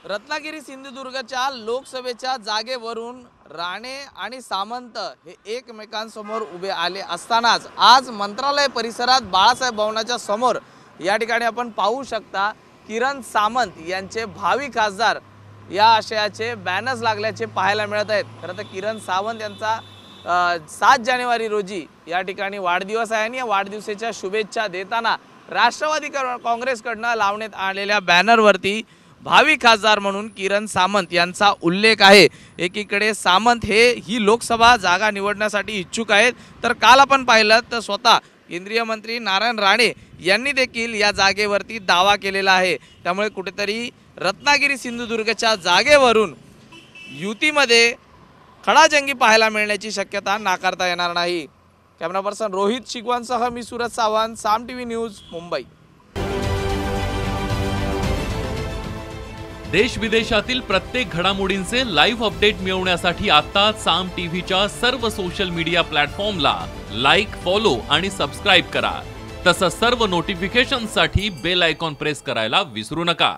रत्नागिरी सिंधुदुर्गच्या लोकसभेच्या जागेवरून राणे आणि सामंत हे एकमेकांसमोर उभे आले असतानाच आज मंत्रालय परिसरात बाळासाहेब भवनाच्या समोर या ठिकाणी आपण पाहू शकता किरण सामंत यांचे भावी खासदार या आशयाचे बॅनर्स लागल्याचे पाहायला मिळत आहेत। खरं तर किरण सावंत यांचा 7 जानेवारी रोजी या ठिकाणी वाढदिवस आहे आणि या वाढदिवसाच्या शुभेच्छा देताना राष्ट्रवादी काँग्रेसकडून लावण्यात आलेल्या बॅनरवरती भावी खासदार म्हणून किरण सामंत यांचा उल्लेख आहे। एकीकडे सामंत ही लोकसभा जागा निवडण्यासाठी इच्छुक आहेत, तर काल आपण पाहिलं तर स्वतः केंद्रीय मंत्री नारायण राणे यांनी देखील या जागेवरती दावा केलेला आहे। त्यामुळे कुठेतरी रत्नागिरी सिंधुदुर्गच्या जागेवरून युतीमध्ये खडाजंगी पाहायला मिळण्याची शक्यता नाकारता येणार नाही। कॅमेरा पर्सन रोहित शिगवानसह मी सूरज सावंत, साम टीव्ही न्यूज, मुंबई। देश विदेशातील प्रत्येक घडामोडींचे लाईव्ह अपडेट मिळवण्यासाठी आता साम टीव्हीच्या सर्व सोशल मीडिया प्लॅटफॉर्मला लाईक, फॉलो आणि सबस्क्राईब करा। तसंच सर्व नोटिफिकेशनसाठी बेल आयकॉन प्रेस करायला विसरू नका।